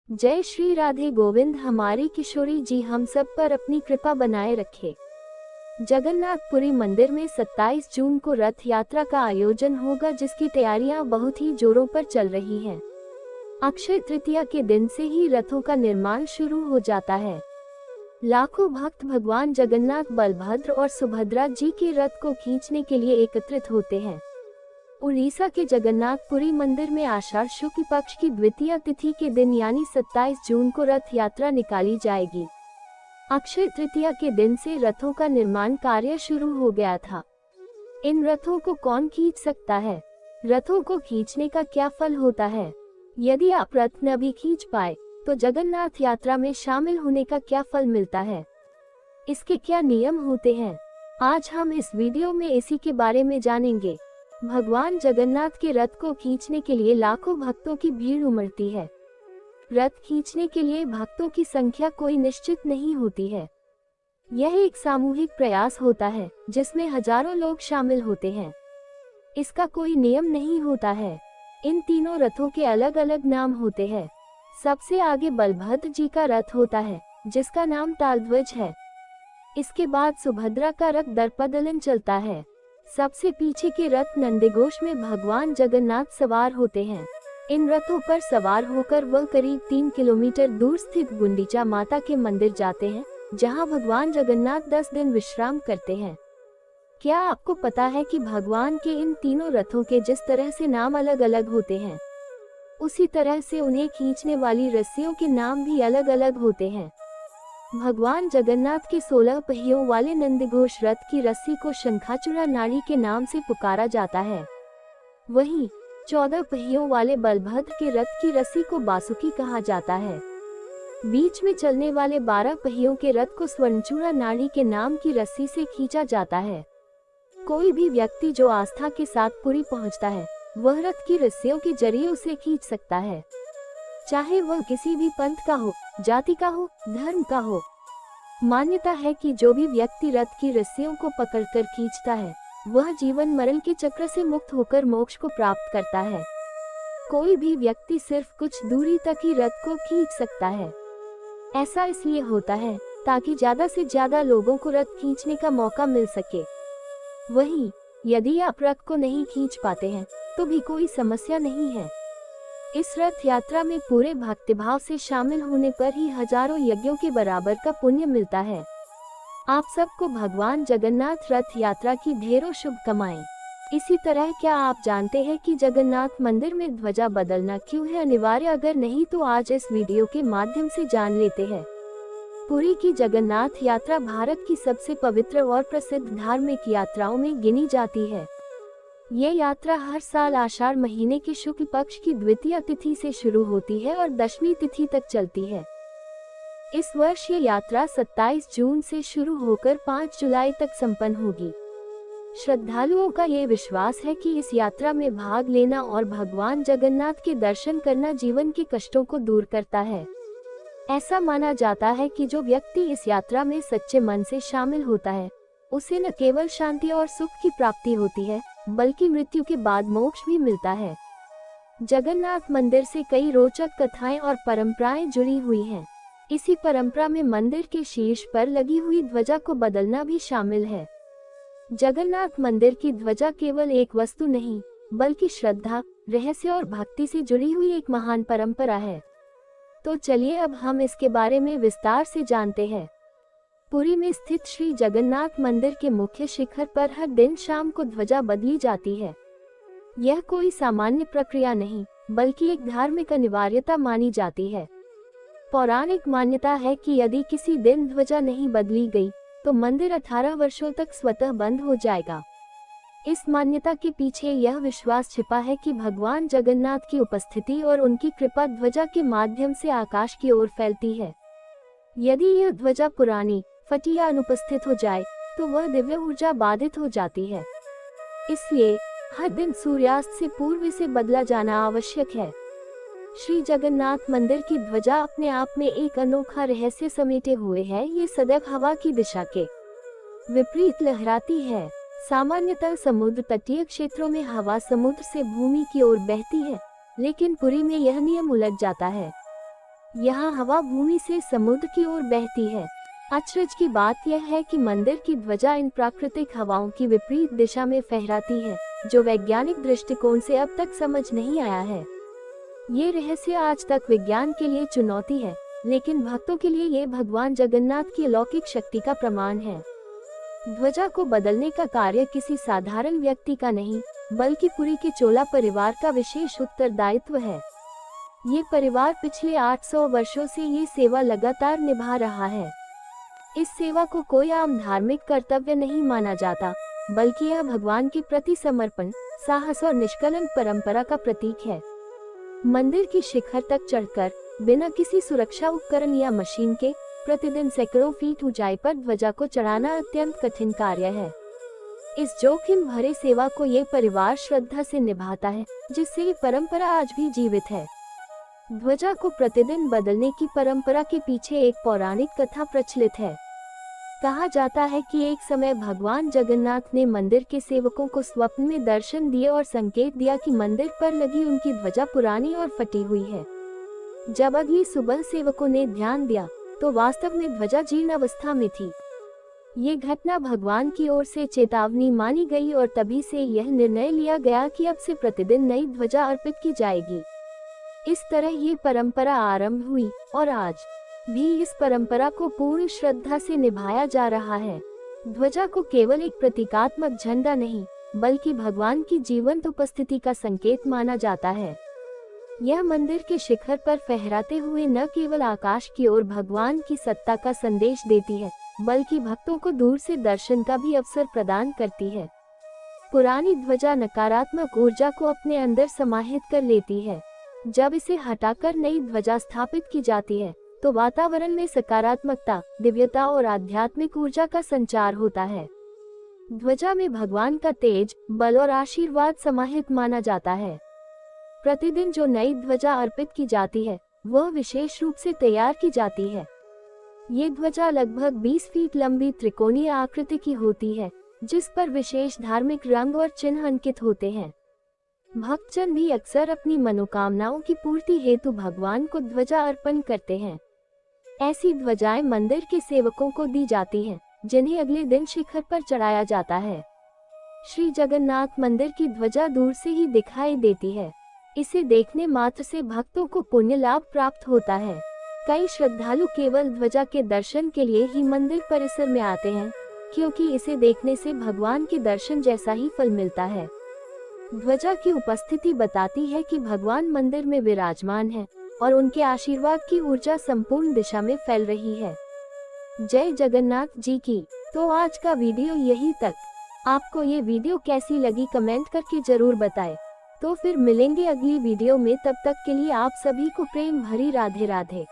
जय श्री राधे गोविंद। हमारी किशोरी जी हम सब पर अपनी कृपा बनाए रखे। जगन्नाथपुरी मंदिर में 27 जून को रथ यात्रा का आयोजन होगा, जिसकी तैयारियां बहुत ही जोरों पर चल रही हैं। अक्षय तृतीया के दिन से ही रथों का निर्माण शुरू हो जाता है। लाखों भक्त भगवान जगन्नाथ, बलभद्र और सुभद्रा जी के रथ को खींचने के लिए एकत्रित होते हैं। उड़ीसा के जगन्नाथपुरी मंदिर में आषाढ़ शुक्ल पक्ष की द्वितीया तिथि के दिन यानी 27 जून को रथ यात्रा निकाली जाएगी। अक्षय तृतीया के दिन से रथों का निर्माण कार्य शुरू हो गया था। इन रथों को कौन खींच सकता है? रथों को खींचने का क्या फल होता है? यदि आप रथ न भी खींच पाए तो जगन्नाथ यात्रा में शामिल होने का क्या फल मिलता है? इसके क्या नियम होते हैं? आज हम इस वीडियो में इसी के बारे में जानेंगे। भगवान जगन्नाथ के रथ को खींचने के लिए लाखों भक्तों की भीड़ उमड़ती है। रथ खींचने के लिए भक्तों की संख्या कोई निश्चित नहीं होती है। यह एक सामूहिक प्रयास होता है जिसमें हजारों लोग शामिल होते हैं। इसका कोई नियम नहीं होता है। इन तीनों रथों के अलग अलग नाम होते हैं। सबसे आगे बलभद्र जी का रथ होता है, जिसका नाम तालध्वज है। इसके बाद सुभद्रा का रथ दर्पदलन चलता है। सबसे पीछे के रथ नंदीघोष में भगवान जगन्नाथ सवार होते हैं। इन रथों पर सवार होकर वह करीब 3 किलोमीटर दूर स्थित गुंडीचा माता के मंदिर जाते हैं, जहां भगवान जगन्नाथ 10 दिन विश्राम करते हैं। क्या आपको पता है कि भगवान के इन तीनों रथों के जिस तरह से नाम अलग अलग होते हैं, उसी तरह से उन्हें खींचने वाली रस्सियों के नाम भी अलग अलग होते हैं। भगवान जगन्नाथ के 16 पहियों वाले नंदीघोष रथ की रस्सी को शंखाचूड़ा नाड़ी के नाम से पुकारा जाता है। वहीं 14 पहियों वाले बलभद्र के रथ की रस्सी को बासुकी कहा जाता है। बीच में चलने वाले 12 पहियों के रथ को स्वर्णचूड़ा नाड़ी के नाम की रस्सी से खींचा जाता है। कोई भी व्यक्ति जो आस्था के साथ पुरी पहुंचता है, वह रथ की रस्सियों के जरिए उसे खींच सकता है, चाहे वह किसी भी पंथ का हो, जाति का हो, धर्म का हो। मान्यता है कि जो भी व्यक्ति रथ की रस्सियों को पकड़कर खींचता है, वह जीवन मरण के चक्र से मुक्त होकर मोक्ष को प्राप्त करता है। कोई भी व्यक्ति सिर्फ कुछ दूरी तक ही रथ को खींच सकता है। ऐसा इसलिए होता है ताकि ज्यादा से ज्यादा लोगों को रथ खींचने का मौका मिल सके। वहीं यदि आप रथ को नहीं खींच पाते हैं तो भी कोई समस्या नहीं है। इस रथ यात्रा में पूरे भक्तिभाव से शामिल होने पर ही हजारों यज्ञों के बराबर का पुण्य मिलता है। आप सबको भगवान जगन्नाथ रथ यात्रा की ढेरों शुभकामनाएं। इसी तरह क्या आप जानते हैं कि जगन्नाथ मंदिर में ध्वजा बदलना क्यों है अनिवार्य? अगर नहीं तो आज इस वीडियो के माध्यम से जान लेते हैं। पुरी की जगन्नाथ यात्रा भारत की सबसे पवित्र और प्रसिद्ध धार्मिक यात्राओं में गिनी जाती है। ये यात्रा हर साल आषाढ़ महीने के शुक्ल पक्ष की द्वितीया तिथि से शुरू होती है और 10वीं तिथि तक चलती है। इस वर्ष ये यात्रा 27 जून से शुरू होकर 5 जुलाई तक संपन्न होगी। श्रद्धालुओं का ये विश्वास है कि इस यात्रा में भाग लेना और भगवान जगन्नाथ के दर्शन करना जीवन के कष्टों को दूर करता है। ऐसा माना जाता है कि जो व्यक्ति इस यात्रा में सच्चे मन से शामिल होता है, उसे न केवल शांति और सुख की प्राप्ति होती है, बल्कि मृत्यु के बाद मोक्ष भी मिलता है। जगन्नाथ मंदिर से कई रोचक कथाएं और परंपराएं जुड़ी हुई हैं। इसी परंपरा में मंदिर के शीर्ष पर लगी हुई ध्वजा को बदलना भी शामिल है। जगन्नाथ मंदिर की ध्वजा केवल एक वस्तु नहीं, बल्कि श्रद्धा, रहस्य और भक्ति से जुड़ी हुई एक महान परंपरा है। तो चलिए अब हम इसके बारे में विस्तार से जानते हैं। पुरी में स्थित श्री जगन्नाथ मंदिर के मुख्य शिखर पर हर दिन शाम को ध्वजा बदली जाती है। यह कोई सामान्य प्रक्रिया नहीं, बल्कि एक धार्मिक अनिवार्यता मानी जाती है। पौराणिक मान्यता है कि यदि किसी दिन ध्वजा नहीं बदली गई, तो मंदिर 18 वर्षों तक स्वतः बंद हो जाएगा। इस मान्यता के पीछे यह विश्वास छिपा है कि भगवान जगन्नाथ की उपस्थिति और उनकी कृपा ध्वजा के माध्यम से आकाश की ओर फैलती है। यदि यह ध्वजा पुरानी, फटी या अनुपस्थित हो जाए, तो वह दिव्य ऊर्जा बाधित हो जाती है। इसलिए हर दिन सूर्यास्त से पूर्व इसे बदला जाना आवश्यक है। श्री जगन्नाथ मंदिर की ध्वजा अपने आप में एक अनोखा रहस्य समेटे हुए है। ये सदैव हवा की दिशा के विपरीत लहराती है। सामान्यतः समुद्र तटीय क्षेत्रों में हवा समुद्र से भूमि की ओर बहती है, लेकिन पुरी में यह नियम उलट जाता है। यहाँ हवा भूमि से समुद्र की ओर बहती है। अचरज की बात यह है कि मंदिर की ध्वजा इन प्राकृतिक हवाओं की विपरीत दिशा में फहराती है, जो वैज्ञानिक दृष्टिकोण से अब तक समझ नहीं आया है। ये रहस्य आज तक विज्ञान के लिए चुनौती है, लेकिन भक्तों के लिए ये भगवान जगन्नाथ की अलौकिक शक्ति का प्रमाण है। ध्वजा को बदलने का कार्य किसी साधारण व्यक्ति का नहीं, बल्कि पुरी के चोला परिवार का विशेष उत्तरदायित्व है। ये परिवार पिछले 800 वर्षों से ये सेवा लगातार निभा रहा है। इस सेवा को कोई आम धार्मिक कर्तव्य नहीं माना जाता, बल्कि यह भगवान के प्रति समर्पण, साहस और निष्कलंक परंपरा का प्रतीक है। मंदिर की शिखर तक चढ़कर बिना किसी सुरक्षा उपकरण या मशीन के प्रतिदिन सैकड़ों फीट ऊंचाई पर ध्वजा को चढ़ाना अत्यंत कठिन कार्य है। इस जोखिम भरे सेवा को ये परिवार श्रद्धा से निभाता है, जिससे ये परंपरा आज भी जीवित है। ध्वजा को प्रतिदिन बदलने की परंपरा के पीछे एक पौराणिक कथा प्रचलित है। कहा जाता है कि एक समय भगवान जगन्नाथ ने मंदिर के सेवकों को स्वप्न में दर्शन दिए और संकेत दिया कि मंदिर पर लगी उनकी ध्वजा पुरानी और फटी हुई है। जब अगली सुबह सेवकों ने ध्यान दिया, तो वास्तव में ध्वजा जीर्ण अवस्था में थी। ये घटना भगवान की ओर से चेतावनी मानी गई और तभी से यह निर्णय लिया गया कि अब से प्रतिदिन नई ध्वजा अर्पित की जाएगी। इस तरह ये परंपरा आरंभ हुई और आज भी इस परंपरा को पूर्ण श्रद्धा से निभाया जा रहा है। ध्वजा को केवल एक प्रतीकात्मक झंडा नहीं, बल्कि भगवान की जीवंत उपस्थिति का संकेत माना जाता है। यह मंदिर के शिखर पर फहराते हुए न केवल आकाश की ओर भगवान की सत्ता का संदेश देती है, बल्कि भक्तों को दूर से दर्शन का भी अवसर प्रदान करती है। पुरानी ध्वजा नकारात्मक ऊर्जा को अपने अंदर समाहित कर लेती है। जब इसे हटाकर नई ध्वजा स्थापित की जाती है, तो वातावरण में सकारात्मकता, दिव्यता और आध्यात्मिक ऊर्जा का संचार होता है। ध्वजा में भगवान का तेज, बल और आशीर्वाद समाहित माना जाता है। प्रतिदिन जो नई ध्वजा अर्पित की जाती है, वह विशेष रूप से तैयार की जाती है। ये ध्वजा लगभग 20 फीट लंबी त्रिकोणीय आकृति की होती है, जिस पर विशेष धार्मिक रंग और चिन्ह अंकित होते हैं। भक्तजन भी अक्सर अपनी मनोकामनाओं की पूर्ति हेतु भगवान को ध्वजा अर्पण करते हैं। ऐसी ध्वजाएं मंदिर के सेवकों को दी जाती हैं, जिन्हें अगले दिन शिखर पर चढ़ाया जाता है। श्री जगन्नाथ मंदिर की ध्वजा दूर से ही दिखाई देती है। इसे देखने मात्र से भक्तों को पुण्य लाभ प्राप्त होता है। कई श्रद्धालु केवल ध्वजा के दर्शन के लिए ही मंदिर परिसर में आते हैं, क्योंकि इसे देखने से भगवान के दर्शन जैसा ही फल मिलता है। ध्वजा की उपस्थिति बताती है कि भगवान मंदिर में विराजमान है और उनके आशीर्वाद की ऊर्जा संपूर्ण दिशा में फैल रही है। जय जगन्नाथ जी की। तो आज का वीडियो यही तक। आपको ये वीडियो कैसी लगी कमेंट करके जरूर बताएं। तो फिर मिलेंगे अगली वीडियो में, तब तक के लिए आप सभी को प्रेम भरी राधे राधे।